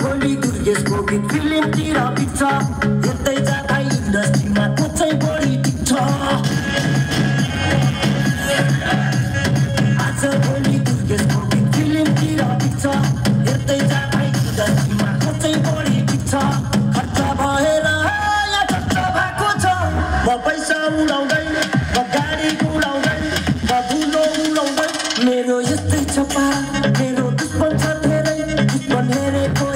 भोलि दुर्गेशको गीत फिल्मतिर बित्छ हेर्दै जाँदा इन्डस्ट्रीमा को चाहिँ बढी टिक्छ आज भोलि दुर्गेशको गीत फिल्मतिर बित्छ हेर्दै जाँदा इन्डस्ट्रीमा को चाहिँ बढी टिक्छ खर्च भएर यहाँ खर्च भएको छ म पैसा उडाउँदै म गाडी उडाउँदै म धुलो उडाउँदै मेरो यस्तै छ पारा मेरो दुश्मन छ धेरै दुश्मन हेरेको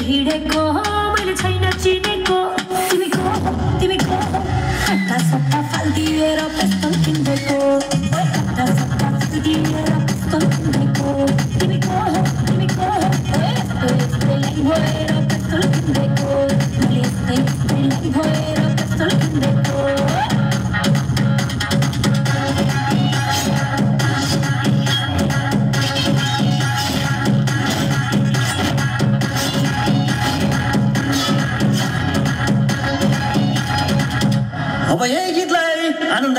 हिँडेको मैले छैन चिनेको तिमीको कता सट्टा फाल्दिएर पेस्तल किन्देको कता सट्टा फाल्दिएर पेस्तल किन्देको तिमीको यस्तै भएर पेस्तल किन्देको मैले यस्तै भएर पेस्तल किन्देको अब यही गीतलाई आनन्द